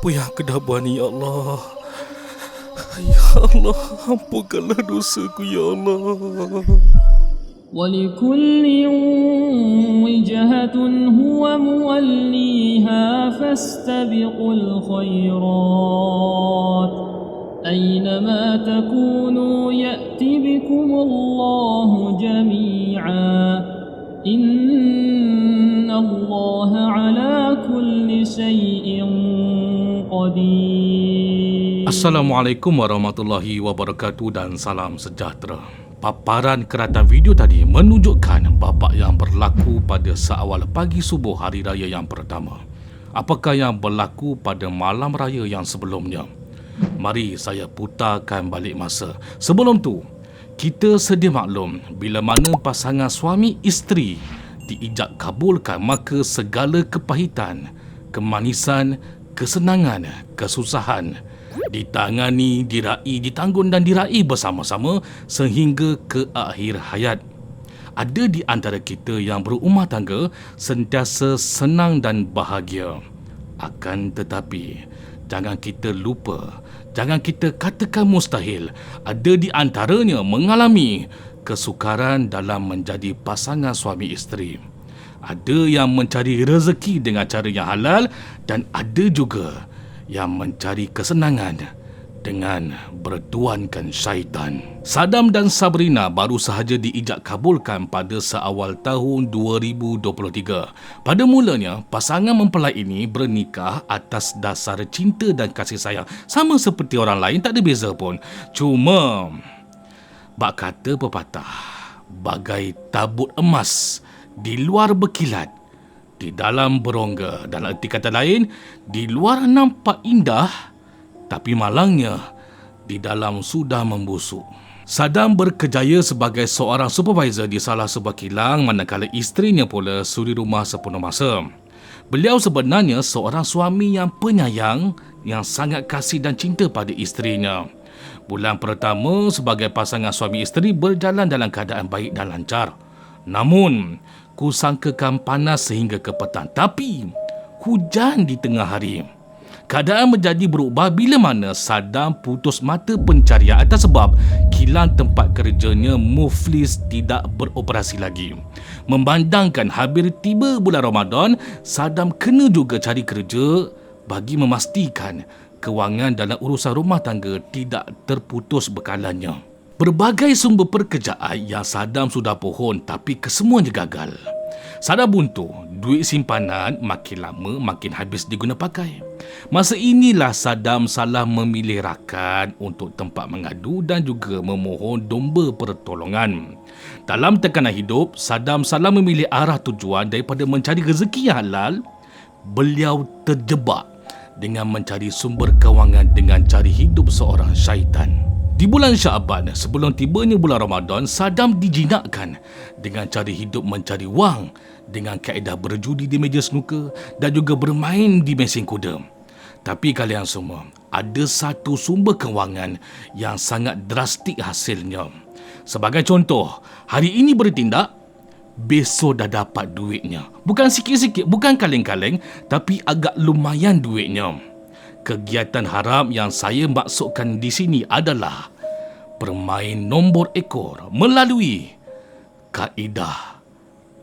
Apa yang aku dah buat ni, ya Allah? Ya Allah, ampunkanlah dosaku, ya Allah. ولكل وجهة هو موليها فاستبقوا الخيرات أينما تكونوا يأت بكم الله جميعا إن الله على كل شيء قدير. Assalamualaikum warahmatullahi wabarakatuh dan salam sejahtera. Paparan keratan video tadi menunjukkan bapa yang berlaku pada seawal pagi subuh hari raya yang pertama. Apakah yang berlaku pada malam raya yang sebelumnya? Mari saya putarkan balik masa. Sebelum tu, kita sedia maklum bila mana pasangan suami isteri diijab kabulkan, maka segala kepahitan, kemanisan, kesenangan, kesusahan ditangani, diraih, ditanggung dan diraih bersama-sama sehingga ke akhir hayat. Ada di antara kita yang berumah tangga sentiasa senang dan bahagia. Akan tetapi, jangan kita lupa, jangan kita katakan mustahil, ada di antaranya mengalami kesukaran dalam menjadi pasangan suami isteri. Ada yang mencari rezeki dengan cara yang halal dan ada juga yang mencari kesenangan dengan bertuankan syaitan. Saddam dan Sabrina baru sahaja diijab kabulkan pada seawal tahun 2023. Pada mulanya, pasangan mempelai ini bernikah atas dasar cinta dan kasih sayang. Sama seperti orang lain, tak ada beza pun. Cuma, bak kata pepatah, bagai tabut emas, di luar berkilat, di dalam berongga. Dalam erti kata lain, di luar nampak indah, tapi malangnya di dalam sudah membusuk. Saddam berkejaya sebagai seorang supervisor di salah sebuah kilang, manakala isterinya pula suri rumah sepenuh masa. Beliau sebenarnya seorang suami yang penyayang, yang sangat kasih dan cinta pada isterinya. Bulan pertama sebagai pasangan suami isteri berjalan dalam keadaan baik dan lancar. Namun, kusangkakan panas sehingga ke petang, tapi hujan di tengah hari. Keadaan menjadi berubah bila mana Saddam putus mata pencarian atas sebab kilang tempat kerjanya muflis, tidak beroperasi lagi. Memandangkan hampir tiba bulan Ramadan, Saddam kena juga cari kerja bagi memastikan kewangan dalam urusan rumah tangga tidak terputus bekalannya. Berbagai sumber pekerjaan yang Saddam sudah pohon tapi kesemuanya gagal. Saddam buntu, duit simpanan makin lama makin habis diguna pakai. Masa inilah Saddam salah memilih rakan untuk tempat mengadu dan juga memohon domba pertolongan. Dalam tekanan hidup, Saddam salah memilih arah tujuan daripada mencari rezeki yang halal. Beliau terjebak dengan mencari sumber kewangan dengan cari hidup seorang syaitan. Di bulan Syaban, sebelum tibanya bulan Ramadan, Saddam dijinakkan dengan cara hidup mencari wang dengan kaedah berjudi di meja snooker dan juga bermain di mesin kuda. Tapi kalian semua, ada satu sumber kewangan yang sangat drastik hasilnya. Sebagai contoh, hari ini bertindak, besok dah dapat duitnya. Bukan sikit-sikit, bukan kaleng-kaleng, tapi agak lumayan duitnya. Kegiatan haram yang saya maksudkan di sini adalah bermain nombor ekor melalui kaedah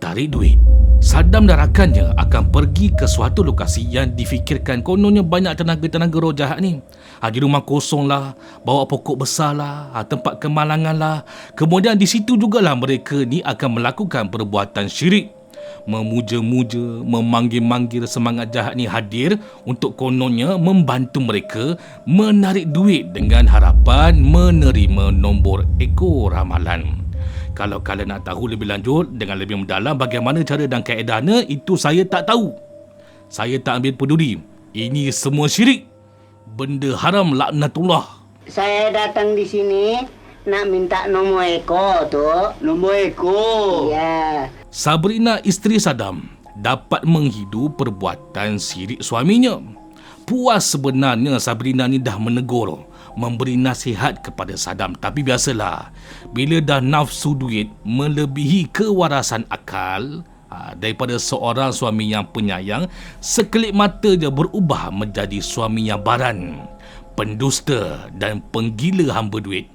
tarik duit. Saddam dan rakannya akan pergi ke suatu lokasi yang difikirkan kononnya banyak tenaga-tenaga roh jahat ni. Di rumah kosong lah, bawa pokok besar lah, tempat kemalangan lah. Kemudian di situ jugalah mereka ni akan melakukan perbuatan syirik. Memuja-muja, memanggil-manggil semangat jahat ni hadir untuk kononnya membantu mereka menarik duit dengan harapan menerima nombor ekor ramalan. Kalau kalian nak tahu lebih lanjut dengan lebih mendalam bagaimana cara dan kaedahnya, itu saya tak tahu. Saya tak ambil peduli. Ini semua syirik. Benda haram laknatullah. Saya datang di sini nak minta nombor ekor tu. Nombor ekor? Ya. Sabrina, isteri Saddam, dapat menghidu perbuatan sirik suaminya. Puas sebenarnya Sabrina ni dah menegur, memberi nasihat kepada Saddam. Tapi biasalah, bila dah nafsu duit melebihi kewarasan akal, Daripada seorang suami yang penyayang, sekelip mata dia berubah menjadi suami yang baran, pendusta dan penggila hamba duit.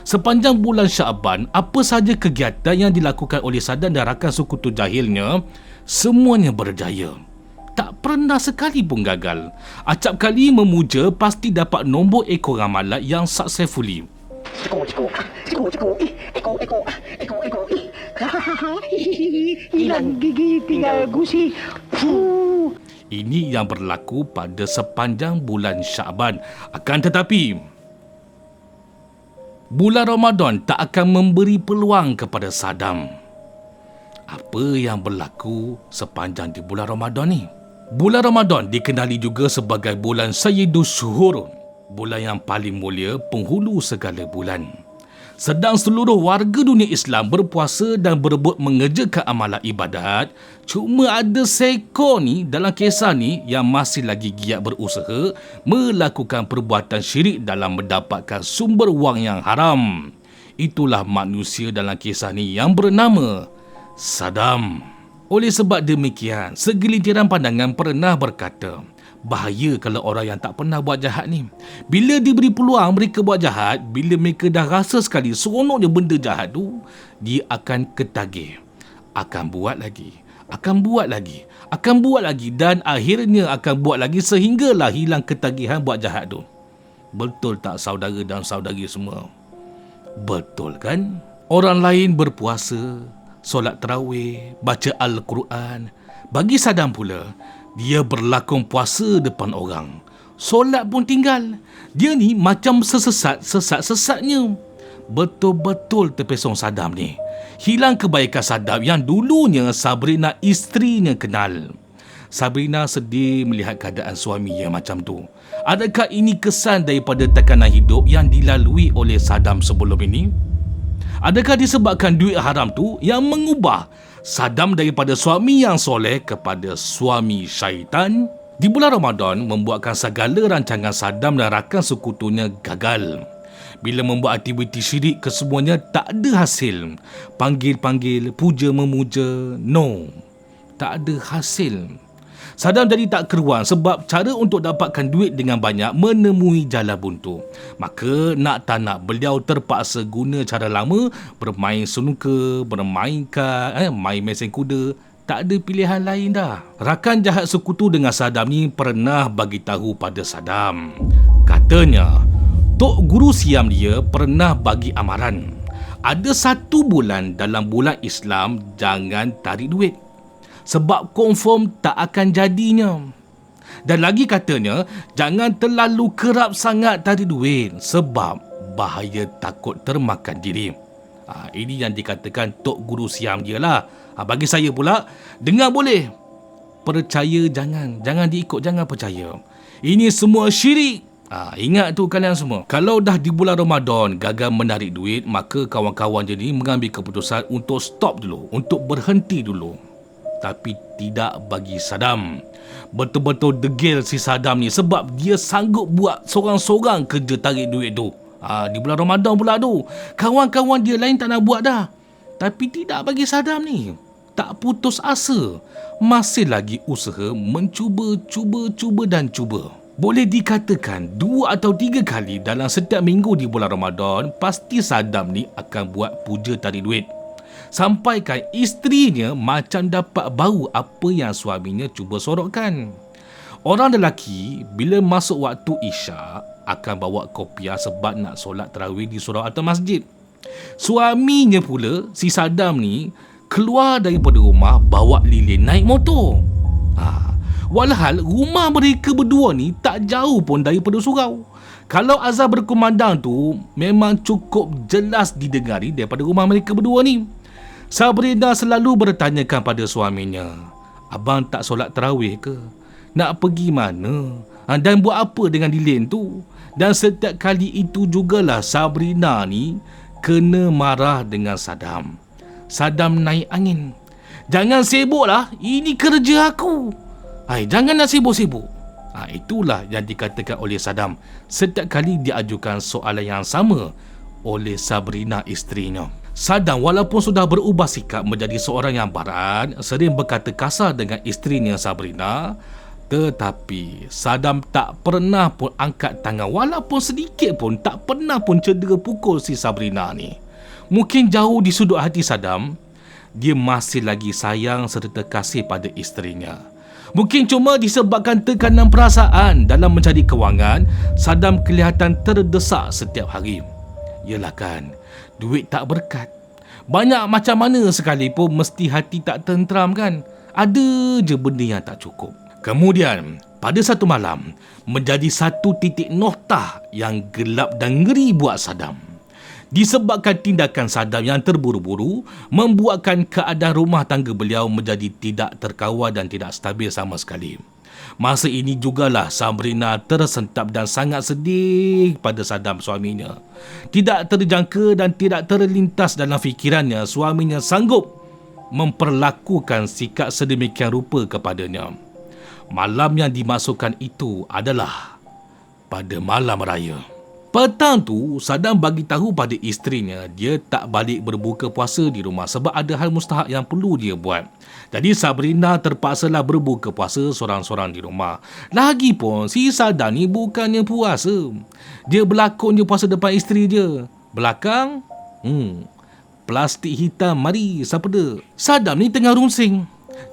Sepanjang bulan Syaban, apa saja kegiatan yang dilakukan oleh Saddam dan rakan sekutu jahilnya, semuanya berjaya. Tak pernah sekali pun gagal. Acap kali memuja pasti dapat nombor ekor ramalan yang successfully. Hilang gigi tinggal gusi. Ini yang berlaku pada sepanjang bulan Syaban. Akan tetapi, bulan Ramadan tak akan memberi peluang kepada Saddam. Apa yang berlaku sepanjang di bulan Ramadan ni? Bulan Ramadan dikenali juga sebagai bulan Sayyidus Syuhur, bulan yang paling mulia, penghulu segala bulan. Sedang seluruh warga dunia Islam berpuasa dan berebut mengerjakan amalan ibadat, cuma ada seekor ni dalam kisah ni yang masih lagi giat berusaha melakukan perbuatan syirik dalam mendapatkan sumber wang yang haram. Itulah manusia dalam kisah ni yang bernama Saddam. Oleh sebab demikian, segelintiran pandangan pernah berkata, bahaya kalau orang yang tak pernah buat jahat ni. Bila diberi peluang mereka buat jahat, bila mereka dah rasa sekali seronoknya benda jahat tu, dia akan ketagih, akan buat lagi, akan buat lagi, akan buat lagi, dan akhirnya akan buat lagi sehinggalah hilang ketagihan buat jahat tu. Betul tak saudara dan saudari semua? Betul kan? Orang lain berpuasa, solat tarawih, baca Al-Quran. Bagi Saddam pula, dia berlakon puasa depan orang, solat pun tinggal. Dia ni macam sesat-sesatnya. Betul-betul terpesong Saddam ni. Hilang kebaikan Saddam yang dulunya Sabrina isterinya kenal. Sabrina sedih melihat keadaan suaminya macam tu. Adakah ini kesan daripada tekanan hidup yang dilalui oleh Saddam sebelum ini? Adakah disebabkan duit haram tu yang mengubah Saddam daripada suami yang soleh kepada suami syaitan? Di bulan Ramadan membuatkan segala rancangan Saddam dan rakan sekutunya gagal. Bila membuat aktiviti syirik kesemuanya tak ada hasil. Panggil-panggil, puja-memuja, no, tak ada hasil. Saddam jadi tak keruan sebab cara untuk dapatkan duit dengan banyak menemui jalan buntu. Maka nak tak nak beliau terpaksa guna cara lama, bermain snooker, bermain kad, main mesin kuda. Tak ada pilihan lain dah. Rakan jahat sekutu dengan Saddam ni pernah bagi tahu pada Saddam. Katanya, Tok Guru Siam dia pernah bagi amaran. Ada 1 bulan dalam bulan Islam jangan tarik duit, sebab confirm tak akan jadinya. Dan lagi katanya, jangan terlalu kerap sangat tarik duit sebab bahaya takut termakan diri. Ini yang dikatakan Tok Guru Siam dia lah. Bagi saya pula, dengar boleh, percaya jangan. Jangan diikut, jangan percaya. Ini semua syirik. Ingat tu kalian semua. Kalau dah di bulan Ramadan gagal menarik duit, maka kawan-kawan jadi mengambil keputusan untuk stop dulu, untuk berhenti dulu. Tapi tidak bagi Saddam. Betul-betul degil si Saddam ni sebab dia sanggup buat sorang-sorang kerja tarik duit tu. Di bulan Ramadan pula tu. Kawan-kawan dia lain tak nak buat dah. Tapi tidak bagi Saddam ni. Tak putus asa. Masih lagi usaha mencuba dan cuba. Boleh dikatakan 2 atau 3 kali dalam setiap minggu di bulan Ramadan, pasti Saddam ni akan buat puja tarik duit. Sampaikan isterinya macam dapat bau apa yang suaminya cuba sorokkan. Orang lelaki bila masuk waktu isyak akan bawa kopiah sebab nak solat tarawih di surau atau masjid. Suaminya pula, si Saddam ni, keluar daripada rumah bawa lilin naik motor. Walhal rumah mereka berdua ni tak jauh pun daripada surau. Kalau azan berkumandang tu memang cukup jelas didengari daripada rumah mereka berdua ni. Sabrina selalu bertanyakan pada suaminya, abang tak solat tarawih ke? Nak pergi mana? Dan buat apa dengan lilin tu? Dan setiap kali itu jugalah Sabrina ni kena marah dengan Saddam. Saddam naik angin. Jangan sibuk lah, ini kerja aku. Jangan nak sibuk-sibuk. Itulah yang dikatakan oleh Saddam setiap kali diajukan soalan yang sama oleh Sabrina isterinya. Saddam walaupun sudah berubah sikap menjadi seorang yang barat, sering berkata kasar dengan isterinya Sabrina, tetapi Saddam tak pernah pun angkat tangan, walaupun sedikit pun, tak pernah pun cedera pukul si Sabrina ni. Mungkin jauh di sudut hati Saddam, dia masih lagi sayang serta kasih pada isterinya. Mungkin cuma disebabkan tekanan perasaan dalam mencari kewangan, Saddam kelihatan terdesak setiap hari. Yelah kan, duit tak berkat. Banyak macam mana sekalipun mesti hati tak tenteram kan. Ada je benda yang tak cukup. Kemudian, pada satu malam, menjadi satu titik noktah yang gelap dan ngeri buat Saddam. Disebabkan tindakan Saddam yang terburu-buru, membuatkan keadaan rumah tangga beliau menjadi tidak terkawal dan tidak stabil sama sekali. Masa ini jugalah Sabrina tersentap dan sangat sedih pada Saddam suaminya. Tidak terjangka dan tidak terlintas dalam fikirannya suaminya sanggup memperlakukan sikap sedemikian rupa kepadanya. Malam yang dimaksudkan itu adalah pada malam raya. Petang tu, Saddam bagi tahu pada isterinya dia tak balik berbuka puasa di rumah sebab ada hal mustahak yang perlu dia buat. Jadi Sabrina terpaksalah berbuka puasa sorang-sorang di rumah. Lagipun si Saddam ni bukannya puasa. Dia berlakon je puasa depan isteri je. Belakang, plastik hitam mari siapa dia. Saddam ni tengah rungsing.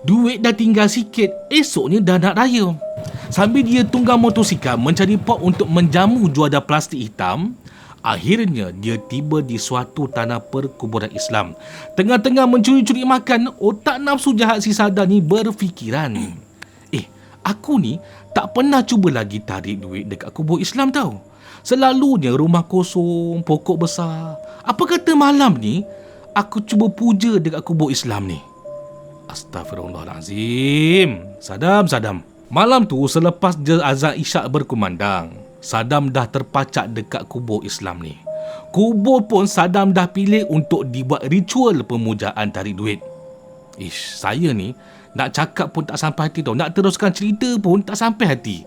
Duit dah tinggal sikit, esoknya dah nak raya. Sambil dia tunggang motosikal mencari pot untuk menjamu juada plastik hitam, akhirnya dia tiba di suatu tanah perkuburan Islam. Tengah-tengah mencuri-curi makan, otak nafsu jahat si Saddam ni berfikiran, aku ni tak pernah cuba lagi tarik duit dekat kubur Islam tau. Selalunya rumah kosong, pokok besar. Apa kata malam ni aku cuba puja dekat kubur Islam ni? Astaghfirullahalazim. Saddam. Malam tu selepas azan isyak berkumandang, Saddam dah terpacak dekat kubur Islam ni. Kubur pun Saddam dah pilih untuk dibuat ritual pemujaan tarik duit. Saya ni nak cakap pun tak sampai hati tau. Nak teruskan cerita pun tak sampai hati.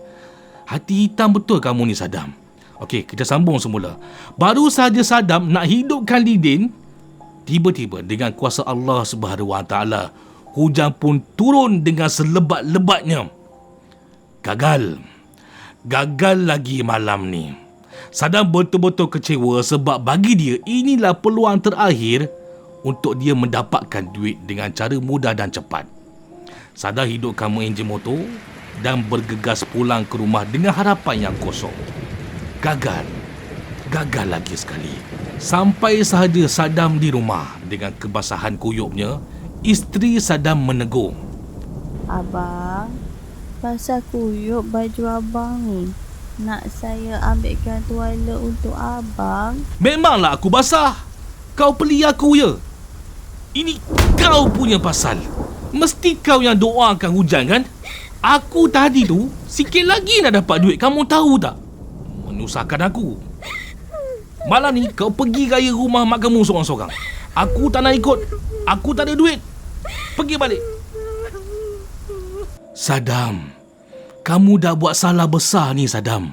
Hati hitam betul kamu ni Saddam. Okey, kita sambung semula. Baru saja Saddam nak hidupkan lilin, tiba-tiba dengan kuasa Allah Subhanahu Wa Taala, hujan pun turun dengan selebat-lebatnya. Gagal lagi malam ni. Saddam betul-betul kecewa sebab bagi dia inilah peluang terakhir untuk dia mendapatkan duit dengan cara mudah dan cepat. Saddam hidupkan enjin motor dan bergegas pulang ke rumah dengan harapan yang kosong. Gagal lagi sekali. Sampai sahaja Saddam di rumah dengan kebasahan kuyupnya, isteri Saddam menegur. Abang, basah kuyup baju abang ni. Nak saya ambilkan tuala untuk abang? Memanglah aku basah. Kau peli aku ya. Ini kau punya pasal. Mesti kau yang doakan hujan kan? Aku tadi tu sikit lagi nak dapat duit. Kamu tahu tak? Menyusahkan aku. Malam ni kau pergi raya rumah mak kamu seorang-seorang. Aku tak nak ikut. Aku tak ada duit. Pergi balik. Saddam, kamu dah buat salah besar ni Saddam.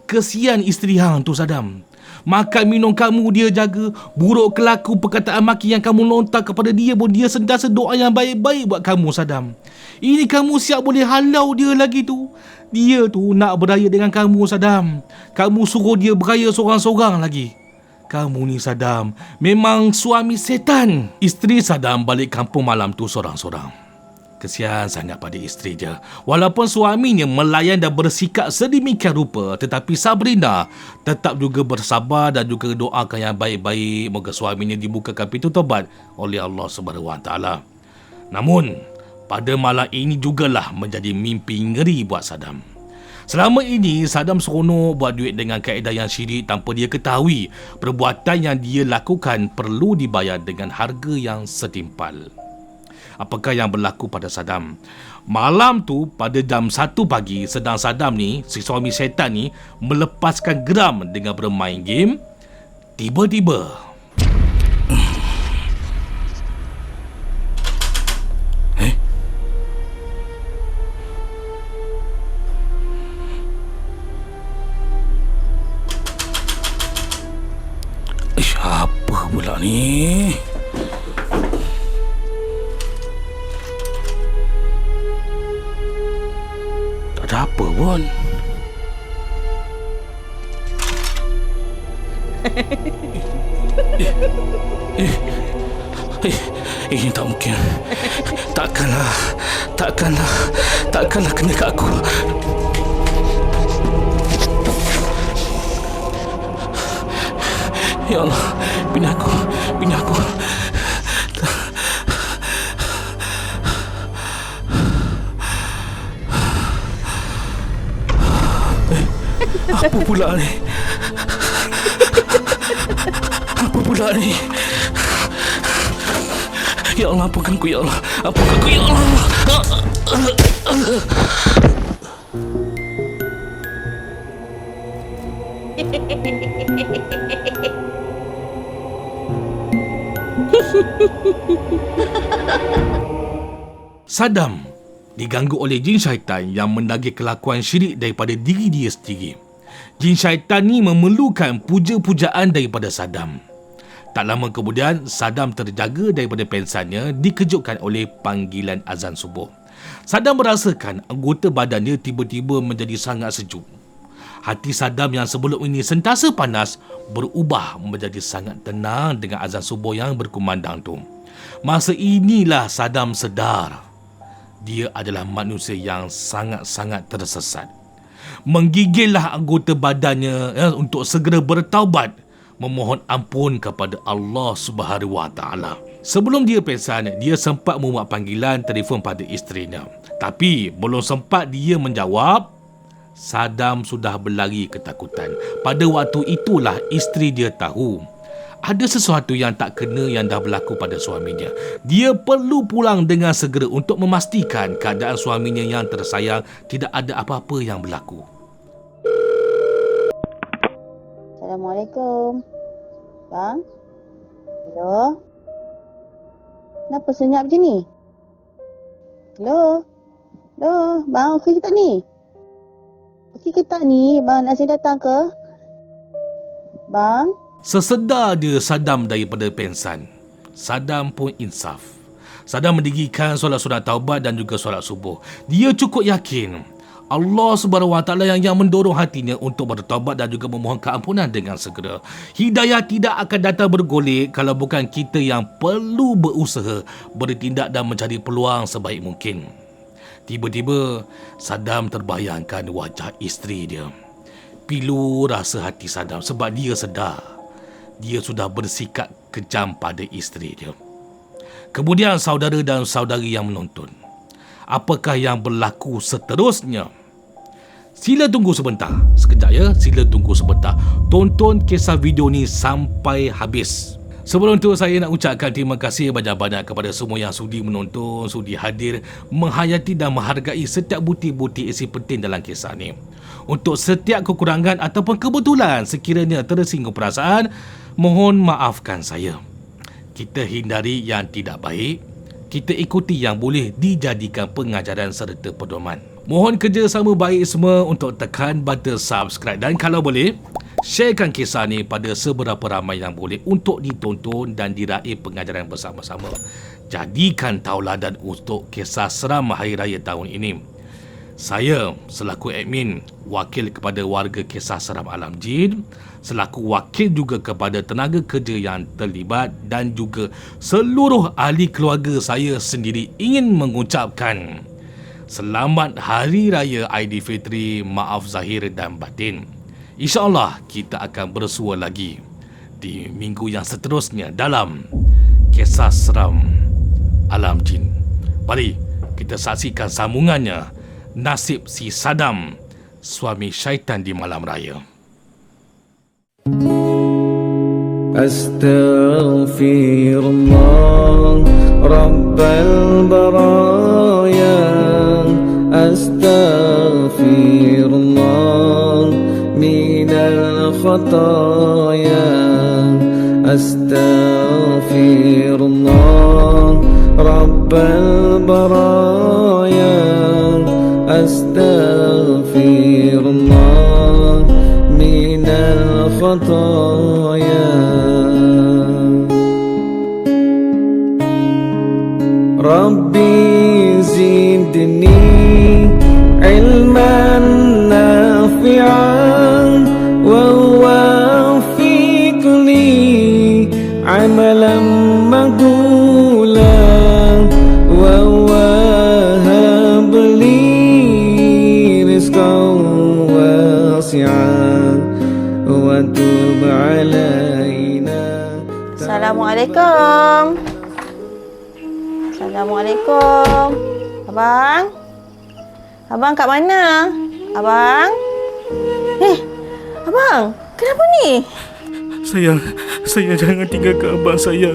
Kesian isteri hang tu Saddam. Makan minum kamu dia jaga. Buruk kelaku perkataan maki yang kamu lontar kepada dia pun dia sentiasa doa yang baik-baik buat kamu Saddam. Ini kamu siap boleh halau dia lagi tu. Dia tu nak beraya dengan kamu Saddam. Kamu suruh dia beraya seorang-seorang lagi. Kamu ni Saddam memang suami setan. Isteri Saddam balik kampung malam tu seorang-seorang. Kesian sangat pada isteri dia. Walaupun suaminya melayan dan bersikap sedemikian rupa, tetapi Sabrina tetap juga bersabar dan juga doakan yang baik-baik. Moga suaminya dibukakan pintu taubat oleh Allah SWT. Namun, pada malam ini jugalah menjadi mimpi ngeri buat Saddam. Selama ini, Saddam seronok buat duit dengan kaedah yang syirik tanpa dia ketahui perbuatan yang dia lakukan perlu dibayar dengan harga yang setimpal. Apakah yang berlaku pada Saddam? Malam tu pada jam 1 pagi, sedang Saddam ni, si suami setan ni, melepaskan geram dengan bermain game. Tiba-tiba apa pula ni? Tak ada apa pun. Ini tak mungkin. Takkanlah kena kat aku. Ya Allah, bini aku. Apa pula ni? Ya Allah, ampunkan aku, ya Allah. Saddam diganggu oleh jin syaitan yang mendagih kelakuan syirik daripada diri dia sendiri. Jin syaitan ni memerlukan puja-pujaan daripada Saddam. Tak lama kemudian, Saddam terjaga daripada pensannya dikejutkan oleh panggilan azan subuh. Saddam merasakan anggota badannya tiba-tiba menjadi sangat sejuk. Hati Saddam yang sebelum ini sentiasa panas berubah menjadi sangat tenang dengan azan subuh yang berkumandang tu. Masa inilah Saddam sedar dia adalah manusia yang sangat-sangat tersesat. Menggigillah anggota badannya untuk segera bertaubat, memohon ampun kepada Allah Subhanahu Wa Taala. Sebelum dia pingsan, dia sempat membuat panggilan telefon pada isterinya. Tapi belum sempat dia menjawab, Saddam sudah berlari ketakutan. Pada waktu itulah isteri dia tahu ada sesuatu yang tak kena yang dah berlaku pada suaminya. Dia perlu pulang dengan segera untuk memastikan keadaan suaminya yang tersayang tidak ada apa-apa yang berlaku. Assalamualaikum. Bang? Hello? Kenapa senyap macam ni? Hello? Bang okey ke tak ni? Okey ke tak ni? Bang nak saya datang ke? Bang? Sesedar dia Saddam daripada pensan, Saddam pun insaf. Saddam mendirikan solat sunat taubat dan juga solat subuh. Dia cukup yakin Allah Subhanahu Wa Taala yang mendorong hatinya untuk bertaubat dan juga memohon keampunan dengan segera. Hidayah tidak akan datang bergolek kalau bukan kita yang perlu berusaha, bertindak dan mencari peluang sebaik mungkin. Tiba-tiba Saddam terbayangkan wajah isteri dia. Pilu rasa hati Saddam sebab dia sedar dia sudah bersikap kejam pada isteri dia. Kemudian saudara dan saudari yang menonton, apakah yang berlaku seterusnya? Sila tunggu sebentar. Sekejap ya, sila tunggu sebentar. Tonton kisah video ni sampai habis. Sebelum tu saya nak ucapkan terima kasih banyak-banyak kepada semua yang sudi menonton, sudi hadir, menghayati dan menghargai setiap butir-butir isi penting dalam kisah ni. Untuk setiap kekurangan ataupun kebetulan sekiranya tersinggung perasaan, mohon maafkan saya. Kita hindari yang tidak baik, kita ikuti yang boleh dijadikan pengajaran serta pedoman. Mohon kerjasama baik semua untuk tekan button subscribe dan kalau boleh, sharekan kisah ni pada seberapa ramai yang boleh untuk ditonton dan diraih pengajaran bersama-sama. Jadikan tauladan untuk kisah seram Hari Raya tahun ini. Saya selaku admin, wakil kepada warga kisah seram Alam Jin, selaku wakil juga kepada tenaga kerja yang terlibat dan juga seluruh ahli keluarga saya sendiri ingin mengucapkan Selamat Hari Raya Aidilfitri, maaf zahir dan batin. InsyaAllah kita akan bersua lagi di minggu yang seterusnya dalam kisah seram Alam Jin. Mari kita saksikan sambungannya, nasib si Saddam, suami syaitan di malam raya. Astaghfirullah Rabbal baraya, Astaghfirullah minal khataya, Astaghfirullah Rabbal baraya, Astaghfirullah minal khataya. ربي زدني علما نافعا ووفقني عملا مقبولا ووهب لي رزقا واسعا وتب علينا. Assalamualaikum. Assalamualaikum. Abang? Abang kat mana? Abang? Abang, kenapa ni? Saya jangan tinggalkan abang saya.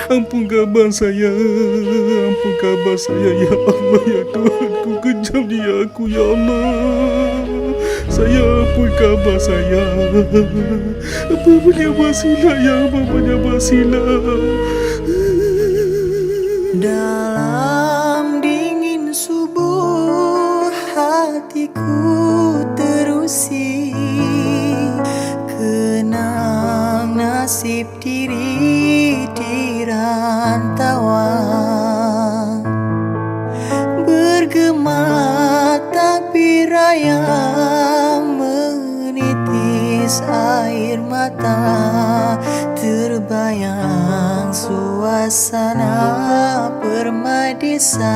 Ampunkan abang saya. Ampunkan abang saya, ya Allah, ya Tuhanku. Kejam dia aku, ya Allah. Saya ampunkan abang saya. Apa punya abang silap, ya apa punya abang silap. Dalam dingin subuh hatiku terusi, kenang nasib diri di rantauan. Bergema takbir raya menitis air mata, terbayang suasana permadisaan.